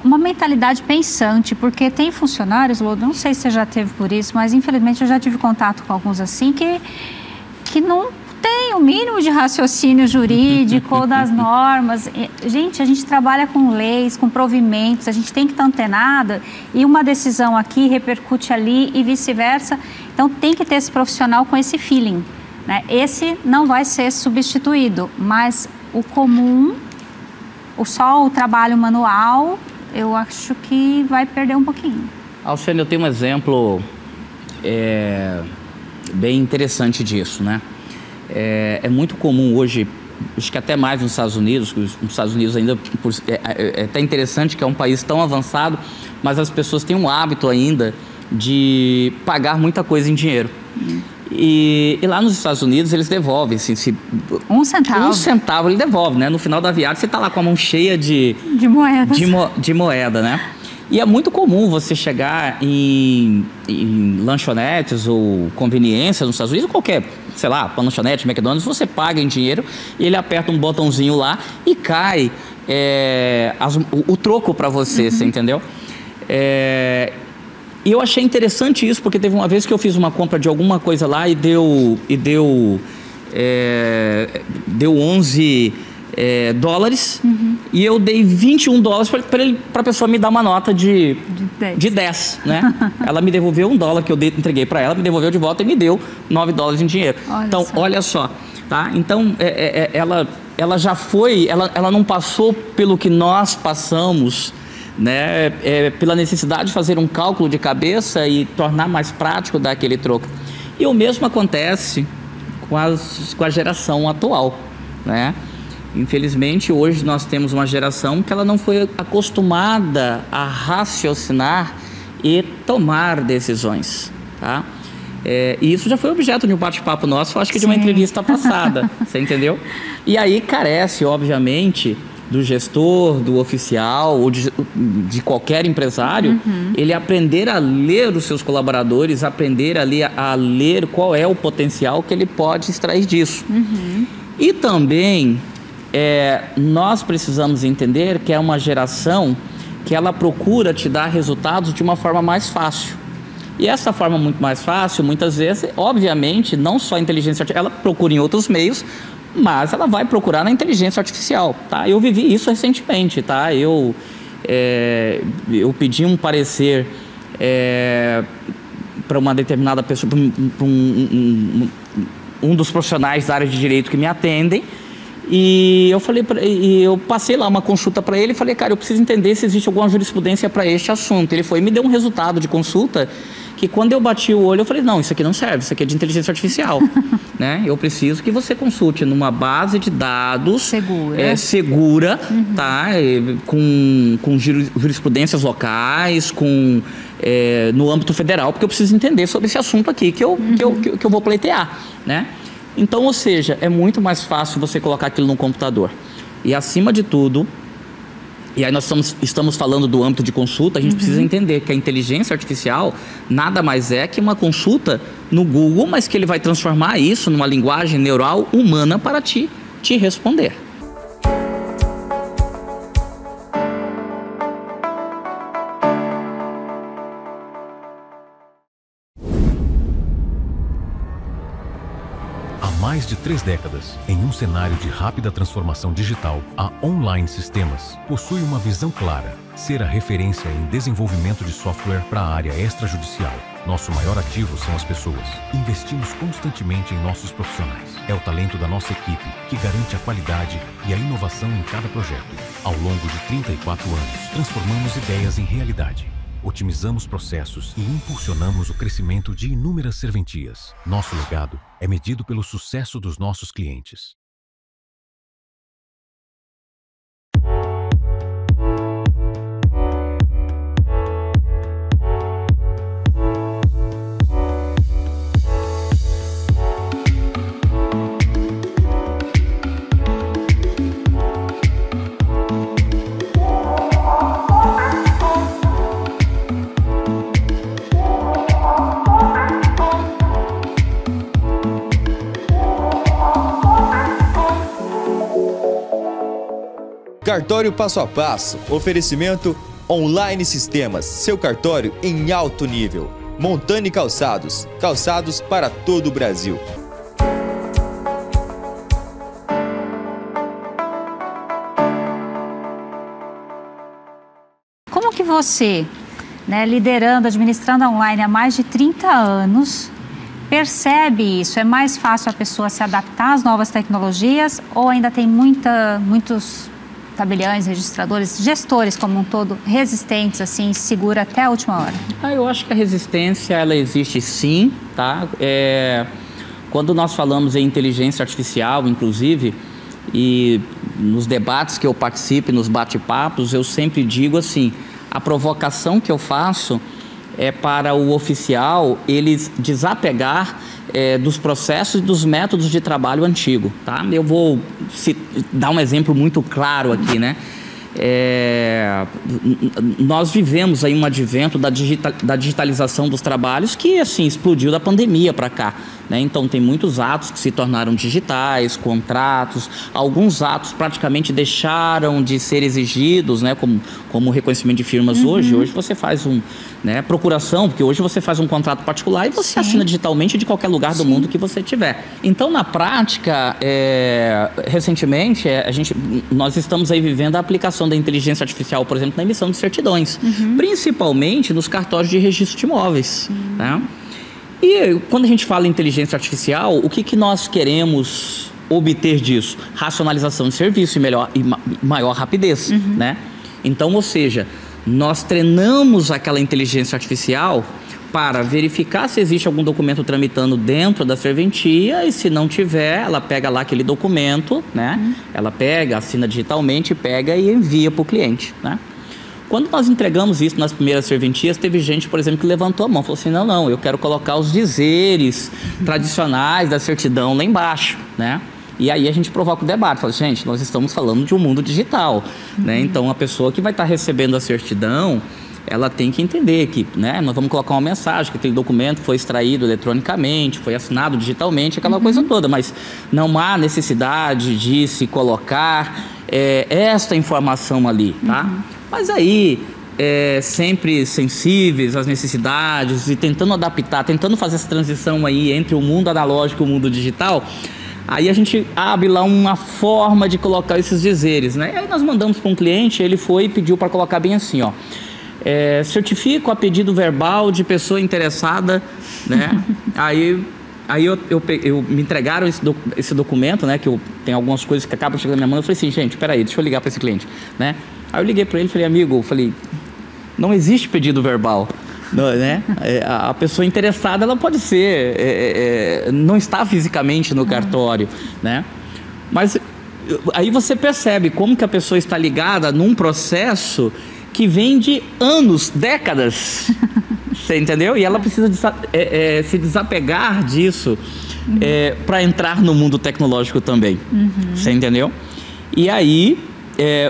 uma mentalidade pensante, porque tem funcionários, Lô, não sei se você já teve por isso, mas infelizmente eu já tive contato com alguns assim, que não tem o mínimo de raciocínio jurídico ou das normas. Gente, a gente trabalha com leis, com provimentos, a gente tem que estar antenado e uma decisão aqui repercute ali e vice-versa. Então tem que ter esse profissional com esse feeling, né? Esse não vai ser substituído, mas o comum, só o trabalho manual, eu acho que vai perder um pouquinho. Alcione, eu tenho um exemplo bem interessante disso, né? É muito comum hoje, acho que até mais nos Estados Unidos, nos Estados Unidos ainda é até interessante que é um país tão avançado, mas as pessoas têm um hábito ainda de pagar muita coisa em dinheiro. E lá nos Estados Unidos eles devolvem, assim, um centavo. Um centavo ele devolve, né? No final da viagem você tá lá com a mão cheia de moedas. De moeda, né? E é muito comum você chegar em lanchonetes ou conveniências nos Estados Unidos, qualquer, sei lá, uma lanchonete, McDonald's, você paga em dinheiro e ele aperta um botãozinho lá e cai o troco para você, você entendeu? E eu achei interessante isso, porque teve uma vez que eu fiz uma compra de alguma coisa lá e deu 11 dólares, e eu dei 21 dólares para a pessoa me dar uma nota de 10, né? Ela me devolveu $1 que eu entreguei para ela, me devolveu de volta e me deu 9 dólares em dinheiro. Olha só, tá? Então, ela já foi, ela não passou pelo que nós passamos, né? Pela necessidade de fazer um cálculo de cabeça e tornar mais prático dar aquele troco. E o mesmo acontece com a geração atual, né? Infelizmente, hoje nós temos uma geração que ela não foi acostumada a raciocinar e tomar decisões, tá? E isso já foi objeto de um bate-papo nosso, acho que de uma entrevista passada, você entendeu? E aí carece, obviamente, do gestor, do oficial ou de qualquer empresário, ele aprender a ler os seus colaboradores, aprender a ler qual é o potencial que ele pode extrair disso. E também nós precisamos entender que é uma geração que ela procura te dar resultados de uma forma mais fácil. E essa forma muito mais fácil, muitas vezes, obviamente, não só a inteligência artificial, ela procura em outros meios, mas ela vai procurar na inteligência artificial, tá? Eu vivi isso recentemente, tá? Eu pedi um parecer para uma determinada pessoa, para um dos profissionais da área de direito que me atendem, e eu passei lá uma consulta para ele e falei, cara, eu preciso entender se existe alguma jurisprudência para este assunto. Ele foi e me deu um resultado de consulta que quando eu bati o olho, eu falei, não, isso aqui não serve, isso aqui é de inteligência artificial, né? Eu preciso que você consulte numa base de dados segura, tá? Com jurisprudências locais, no âmbito federal, porque eu preciso entender sobre esse assunto aqui que eu vou pleitear, né? Então, ou seja, é muito mais fácil você colocar aquilo no computador. E acima de tudo, e aí nós estamos falando do âmbito de consulta, a gente precisa entender que a inteligência artificial nada mais é que uma consulta no Google, mas que ele vai transformar isso numa linguagem neural humana para te responder. Mais de 3 décadas, em um cenário de rápida transformação digital, a Online Sistemas possui uma visão clara: ser a referência em desenvolvimento de software para a área extrajudicial. Nosso maior ativo são as pessoas. Investimos constantemente em nossos profissionais. É o talento da nossa equipe que garante a qualidade e a inovação em cada projeto. Ao longo de 34 anos, transformamos ideias em realidade. Otimizamos processos e impulsionamos o crescimento de inúmeras serventias. Nosso legado é medido pelo sucesso dos nossos clientes. Cartório Passo a Passo. Oferecimento Online Sistemas. Seu cartório em alto nível. Montani Calçados. Calçados para todo o Brasil. Como que você, liderando, administrando online há mais de 30 anos, percebe isso? É mais fácil a pessoa se adaptar às novas tecnologias ou ainda tem muitos tabeliões, registradores, gestores como um todo, resistentes, assim, segura até a última hora? Eu acho que a resistência, ela existe sim, tá? Quando nós falamos em inteligência artificial, inclusive, e nos debates que eu participo, nos bate-papos, eu sempre digo assim, a provocação que eu faço é para o oficial ele desapegar dos processos e dos métodos de trabalho antigo, tá? Eu vou dar um exemplo muito claro aqui, né? Nós vivemos aí um advento da digitalização dos trabalhos que, assim, explodiu da pandemia para cá, né? Então, tem muitos atos que se tornaram digitais, contratos, alguns atos praticamente deixaram de ser exigidos, né? Como reconhecimento de firmas hoje. Hoje você faz procuração, porque hoje você faz um contrato particular e você assina digitalmente de qualquer lugar do mundo que você tiver. Então, na prática, recentemente, nós estamos aí vivendo a aplicação da inteligência artificial, por exemplo, na emissão de certidões, principalmente nos cartórios de registro de imóveis, né? E quando a gente fala em inteligência artificial, o que nós queremos obter disso? Racionalização de serviço e maior rapidez, né? Então, ou seja, nós treinamos aquela inteligência artificial para verificar se existe algum documento tramitando dentro da serventia, e se não tiver, ela pega lá aquele documento, né? Ela pega, assina digitalmente, pega e envia para o cliente, né? Quando nós entregamos isso nas primeiras serventias, teve gente, por exemplo, que levantou a mão, falou assim, não, eu quero colocar os dizeres tradicionais da certidão lá embaixo, né? E aí a gente provoca o debate, fala, gente, nós estamos falando de um mundo digital, né? Então, a pessoa que vai estar recebendo a certidão, ela tem que entender que, né, nós vamos colocar uma mensagem, que aquele documento foi extraído eletronicamente, foi assinado digitalmente, aquela coisa toda, mas não há necessidade de se colocar esta informação ali, tá? Mas aí, sempre sensíveis às necessidades e tentando adaptar, tentando fazer essa transição aí entre o mundo analógico e o mundo digital, aí a gente abre lá uma forma de colocar esses dizeres, né? E aí nós mandamos para um cliente, ele foi e pediu para colocar bem assim, ó. Certifico a pedido verbal de pessoa interessada, né? Aí me entregaram esse documento, né? Que tem algumas coisas que acabam chegando na minha mão. Eu falei assim, gente, peraí, deixa eu ligar para esse cliente, né? Aí eu liguei para ele, falei, amigo, não existe pedido verbal, não, né? A pessoa interessada, ela pode ser, não está fisicamente no cartório, né? Mas aí você percebe como que a pessoa está ligada num processo que vem de anos, décadas, você entendeu? E ela precisa se desapegar disso para entrar no mundo tecnológico também, você entendeu? E aí,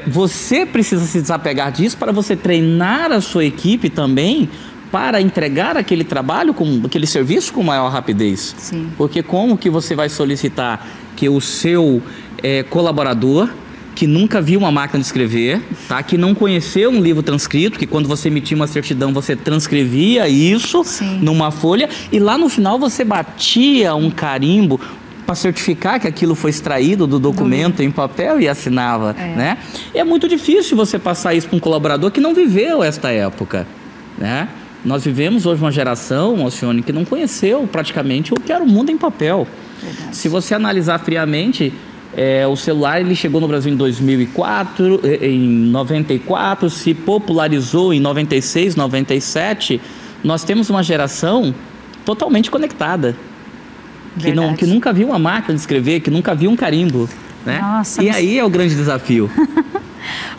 você precisa se desapegar disso para você treinar a sua equipe também para entregar aquele trabalho, aquele serviço com maior rapidez. Sim. Porque como que você vai solicitar que o seu colaborador, que nunca viu uma máquina de escrever, tá? Que não conheceu um livro transcrito, que quando você emitia uma certidão, você transcrevia isso numa folha, e lá no final você batia um carimbo para certificar que aquilo foi extraído do documento em papel e assinava, né? E é muito difícil você passar isso para um colaborador que não viveu esta época, né? Nós vivemos hoje uma geração, Alcione, que não conheceu praticamente o que era o mundo em papel. Verdade. Se você analisar friamente, o celular ele chegou no Brasil em 2004, em 94, se popularizou em 96, 97. Nós temos uma geração totalmente conectada, que nunca viu uma máquina de escrever, que nunca viu um carimbo, né? Nossa, e aí é o grande desafio.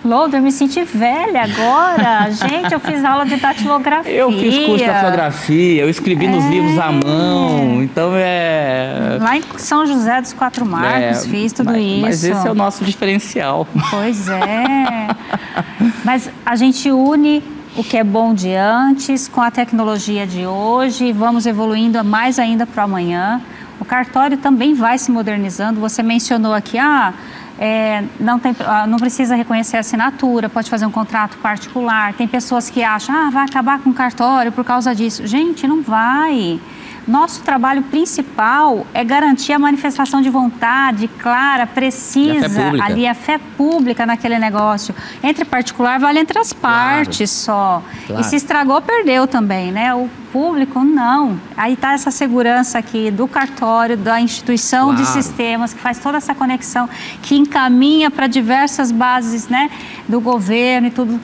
Lourdes, eu me senti velha agora. Gente, eu fiz aula de datilografia. Eu fiz curso de datilografia, eu escrevi nos livros à mão, então Lá em São José dos Quatro Marcos fiz tudo isso. Mas esse é o nosso diferencial. Pois é. Mas a gente une o que é bom de antes com a tecnologia de hoje e vamos evoluindo mais ainda para amanhã. O cartório também vai se modernizando. Você mencionou aqui, não precisa reconhecer a assinatura, pode fazer um contrato particular. Tem pessoas que acham, vai acabar com o cartório por causa disso. Gente, não vai. Nosso trabalho principal é garantir a manifestação de vontade clara, precisa, ali a fé pública naquele negócio. Entre particular vale entre as partes só. Claro. E se estragou, perdeu também, né? O público, não. Aí está essa segurança aqui do cartório, da instituição de sistemas, que faz toda essa conexão, que encaminha para diversas bases, né, do governo e tudo,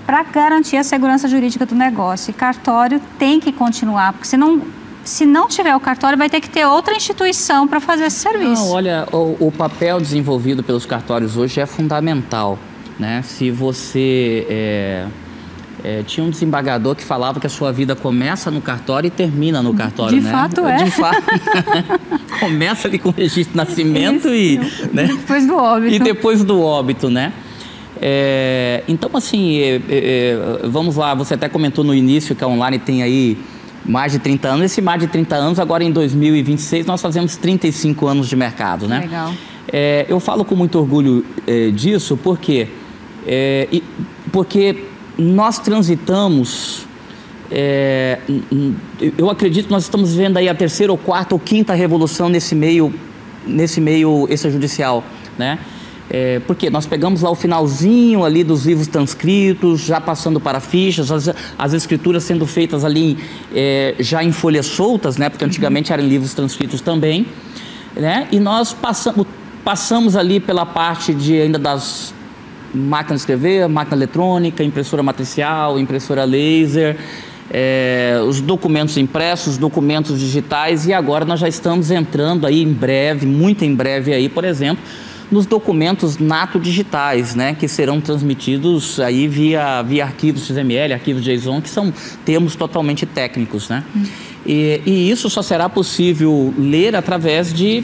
para garantir a segurança jurídica do negócio. E cartório tem que continuar, porque se não tiver o cartório, vai ter que ter outra instituição para fazer esse serviço. Não, olha, o papel desenvolvido pelos cartórios hoje é fundamental, né? Se você Tinha um desembargador que falava que a sua vida começa no cartório e termina no cartório, de né? Fato é. De fato. Começa ali com o registro de nascimento e depois do óbito. E depois do óbito, né? Então, assim, vamos lá, você até comentou no início que a Online tem aí mais de 30 anos. Esse mais de 30 anos, agora em 2026, nós fazemos 35 anos de mercado, né? Legal. Eu falo com muito orgulho disso porque nós transitamos, eu acredito que nós estamos vivendo aí a terceira ou quarta ou quinta revolução nesse meio extrajudicial, né? Porque nós pegamos lá o finalzinho ali dos livros transcritos, já passando para fichas, as escrituras sendo feitas ali já em folhas soltas, né? Porque antigamente eram livros transcritos também, né? E nós passamos ali pela parte ainda das máquina de escrever, máquina eletrônica, impressora matricial, impressora laser, os documentos impressos, documentos digitais, e agora nós já estamos entrando aí em breve, muito em breve aí, por exemplo, nos documentos nato-digitais, né, que serão transmitidos aí via arquivos XML, arquivos JSON, que são termos totalmente técnicos, né? E isso só será possível ler através de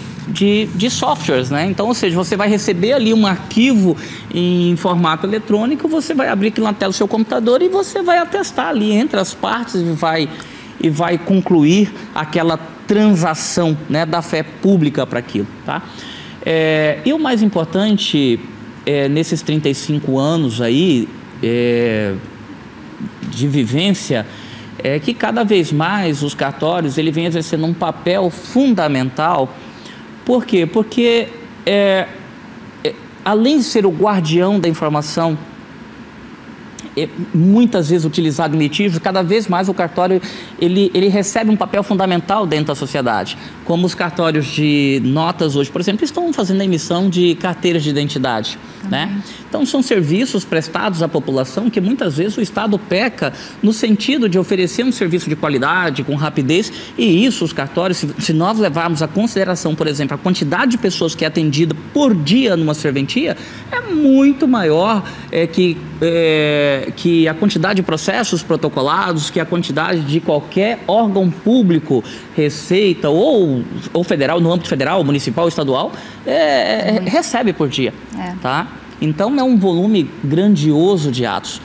softwares, né? Então, ou seja, você vai receber ali um arquivo em formato eletrônico, você vai abrir aquilo na tela do seu computador e você vai atestar ali entre as partes e vai concluir aquela transação, né, da fé pública para aquilo, tá? E o mais importante, nesses 35 anos aí de vivência, é que cada vez mais os cartórios ele vem exercendo um papel fundamental. Por quê? Porque além de ser o guardião da informação, muitas vezes utilizado em litígios, cada vez mais o cartório ele recebe um papel fundamental dentro da sociedade, como os cartórios de notas hoje, por exemplo, estão fazendo a emissão de carteiras de identidade, né? Então são serviços prestados à população que muitas vezes o Estado peca no sentido de oferecer um serviço de qualidade, com rapidez, e isso os cartórios, se nós levarmos a consideração, por exemplo, a quantidade de pessoas que é atendida por dia numa serventia, é muito maior que a quantidade de processos protocolados, que a quantidade de qualquer órgão público, Receita ou federal, no âmbito federal, municipal, estadual, recebe por dia, tá? Então é um volume grandioso de atos.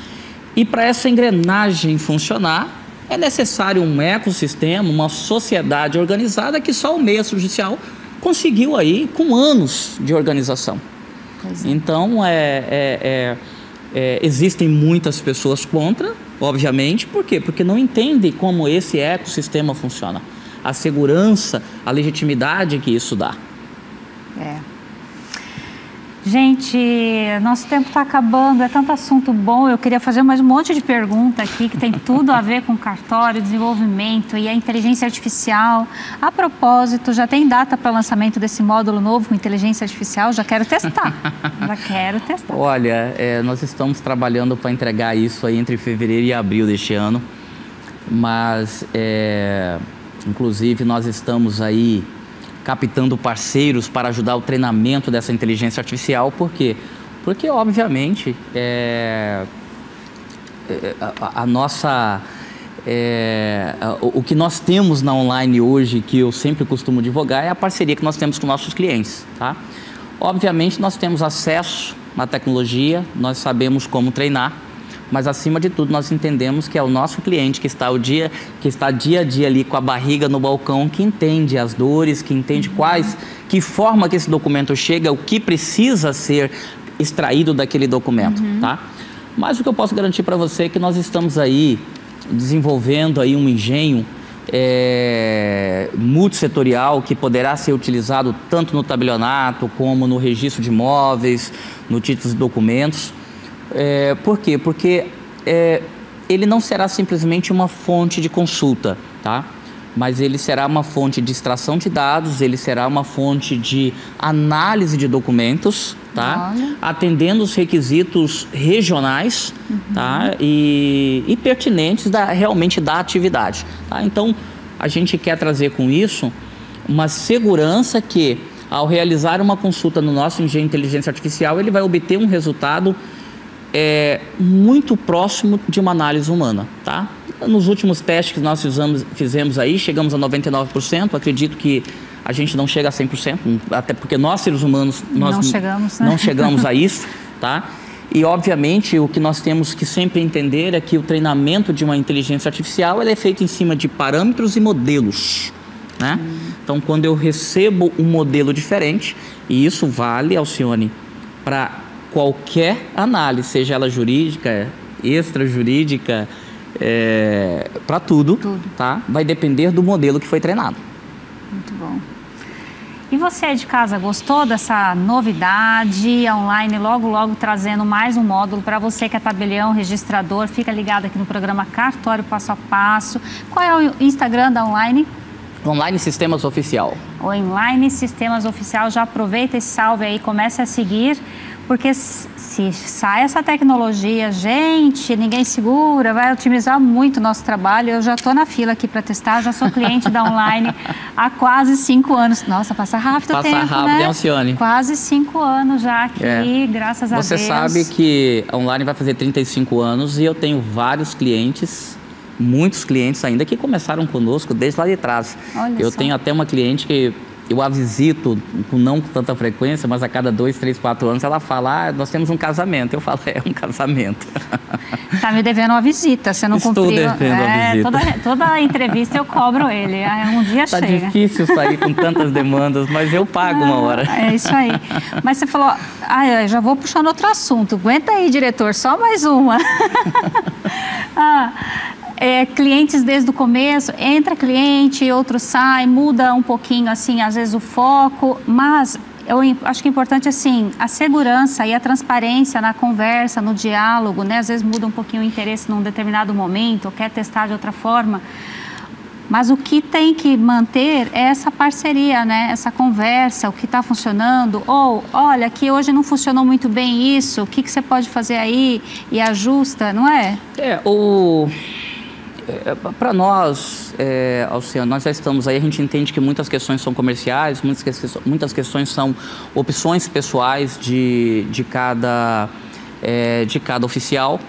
E para essa engrenagem funcionar, é necessário um ecossistema, uma sociedade organizada que só o meio judicial conseguiu aí com anos de organização. Então, existem muitas pessoas contra, obviamente. Por quê? Porque não entendem como esse ecossistema funciona. A segurança, a legitimidade que isso dá. Gente, nosso tempo está acabando, é tanto assunto bom. Eu queria fazer mais um monte de pergunta aqui, que tem tudo a ver com cartório, desenvolvimento e a inteligência artificial. A propósito, já tem data para o lançamento desse módulo novo com inteligência artificial? Já quero testar. Olha, nós estamos trabalhando para entregar isso aí entre fevereiro e abril deste ano. Mas, inclusive, nós estamos aí captando parceiros para ajudar o treinamento dessa inteligência artificial. Por quê? Porque, obviamente, o que nós temos na Online hoje, que eu sempre costumo divulgar, é a parceria que nós temos com nossos clientes, tá? Obviamente, nós temos acesso à tecnologia, nós sabemos como treinar, mas acima de tudo nós entendemos que é o nosso cliente que está dia a dia ali com a barriga no balcão, que entende as dores, que entende que forma que esse documento chega, o que precisa ser extraído daquele documento, tá? Mas o que eu posso garantir para você é que nós estamos aí desenvolvendo aí um engenho multissetorial que poderá ser utilizado tanto no tabelionato como no registro de imóveis, no títulos de documentos. Por quê? Porque ele não será simplesmente uma fonte de consulta, tá? Mas ele será uma fonte de extração de dados, ele será uma fonte de análise de documentos, tá? Atendendo os requisitos regionais, tá? E pertinentes realmente da atividade, tá? Então, a gente quer trazer com isso uma segurança que, ao realizar uma consulta no nosso engenho de inteligência artificial, ele vai obter um resultado muito próximo de uma análise humana, tá? Nos últimos testes que nós fizemos aí, chegamos a 99%, acredito que a gente não chega a 100%, até porque nós, seres humanos, nós não chegamos a isso, tá? E, obviamente, o que nós temos que sempre entender é que o treinamento de uma inteligência artificial ele é feito em cima de parâmetros e modelos, né? Então, quando eu recebo um modelo diferente, e isso vale, Alcione, para qualquer análise, seja ela jurídica, extrajurídica, para tudo, tá? Vai depender do modelo que foi treinado. Muito bom. E você aí de casa, gostou dessa novidade online, logo trazendo mais um módulo para você que é tabelião, registrador? Fica ligado aqui no programa Cartório Passo a Passo. Qual é o Instagram da Online? Online Sistemas Oficial. O Online Sistemas Oficial, já aproveita esse salve aí, comece a seguir, porque se sai essa tecnologia, gente, ninguém segura, vai otimizar muito o nosso trabalho. Eu já estou na fila aqui para testar, já sou cliente da Online há quase 5 anos. Nossa, passa rápido o tempo, Passa rápido, né? Alcione? Quase 5 anos já aqui, graças a Deus. Você sabe que a Online vai fazer 35 anos e eu tenho vários clientes, muitos clientes ainda, que começaram conosco desde lá de trás. Eu tenho até uma cliente que eu a visito, não com tanta frequência, mas a cada 2, 3, 4 anos ela fala, nós temos um casamento. Eu falo, é um casamento. Tá me devendo uma visita, você não cumpriu. Estou devendo uma visita. Toda entrevista eu cobro ele, um dia chega. Tá difícil sair com tantas demandas, mas eu pago uma hora. É isso aí. Mas você falou, já vou puxando outro assunto. Aguenta aí, diretor, só mais uma. Clientes desde o começo, entra cliente, outro sai, muda um pouquinho, assim, às vezes o foco, mas eu acho que é importante, assim, a segurança e a transparência na conversa, no diálogo, né? Às vezes muda um pouquinho o interesse num determinado momento, ou quer testar de outra forma, mas o que tem que manter é essa parceria, né? Essa conversa, o que está funcionando, ou, olha, que hoje não funcionou muito bem isso, o que você pode fazer aí e ajusta, não é? Para nós, Alcione, nós já estamos aí, a gente entende que muitas questões são comerciais, muitas questões são opções pessoais de cada oficial,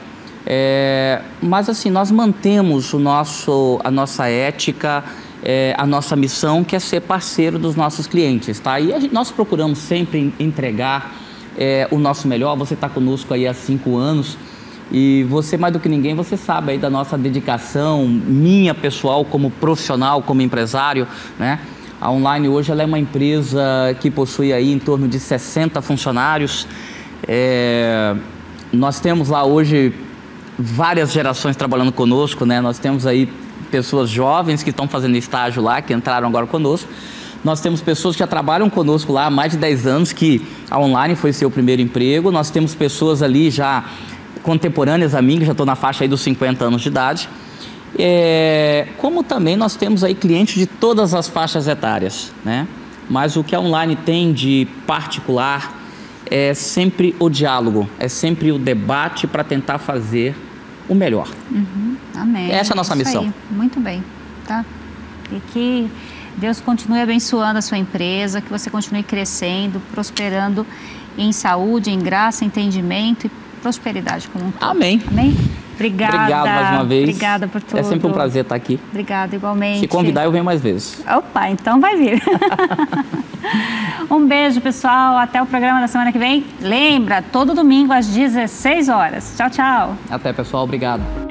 mas assim, nós mantemos a nossa ética, a nossa missão, que é ser parceiro dos nossos clientes, tá? E nós procuramos sempre entregar o nosso melhor. Você está conosco aí há 5 anos, e você, mais do que ninguém, você sabe aí da nossa dedicação, minha pessoal, como profissional, como empresário, né? A Online hoje ela é uma empresa que possui aí em torno de 60 funcionários. Nós temos lá hoje várias gerações trabalhando conosco, né? Nós temos aí pessoas jovens que estão fazendo estágio lá, que entraram agora conosco. Nós temos pessoas que já trabalham conosco lá há mais de 10 anos, que a Online foi seu primeiro emprego. Nós temos pessoas ali já contemporâneas a mim, que já estou na faixa aí dos 50 anos de idade. Como também nós temos aí clientes de todas as faixas etárias, né? Mas o que a Online tem de particular é sempre o diálogo, é sempre o debate para tentar fazer o melhor. Amém. Essa é a nossa missão. Aí. Muito bem, tá? E que Deus continue abençoando a sua empresa, que você continue crescendo, prosperando em saúde, em graça, entendimento e prosperidade como um todo. Amém. Amém? Obrigada. Obrigado mais uma vez. Obrigada por tudo. É sempre um prazer estar aqui. Obrigada, igualmente. Se convidar, eu venho mais vezes. Opa, então vai vir. Um beijo, pessoal. Até o programa da semana que vem. Lembra, todo domingo às 16 horas. Tchau, tchau. Até, pessoal. Obrigado.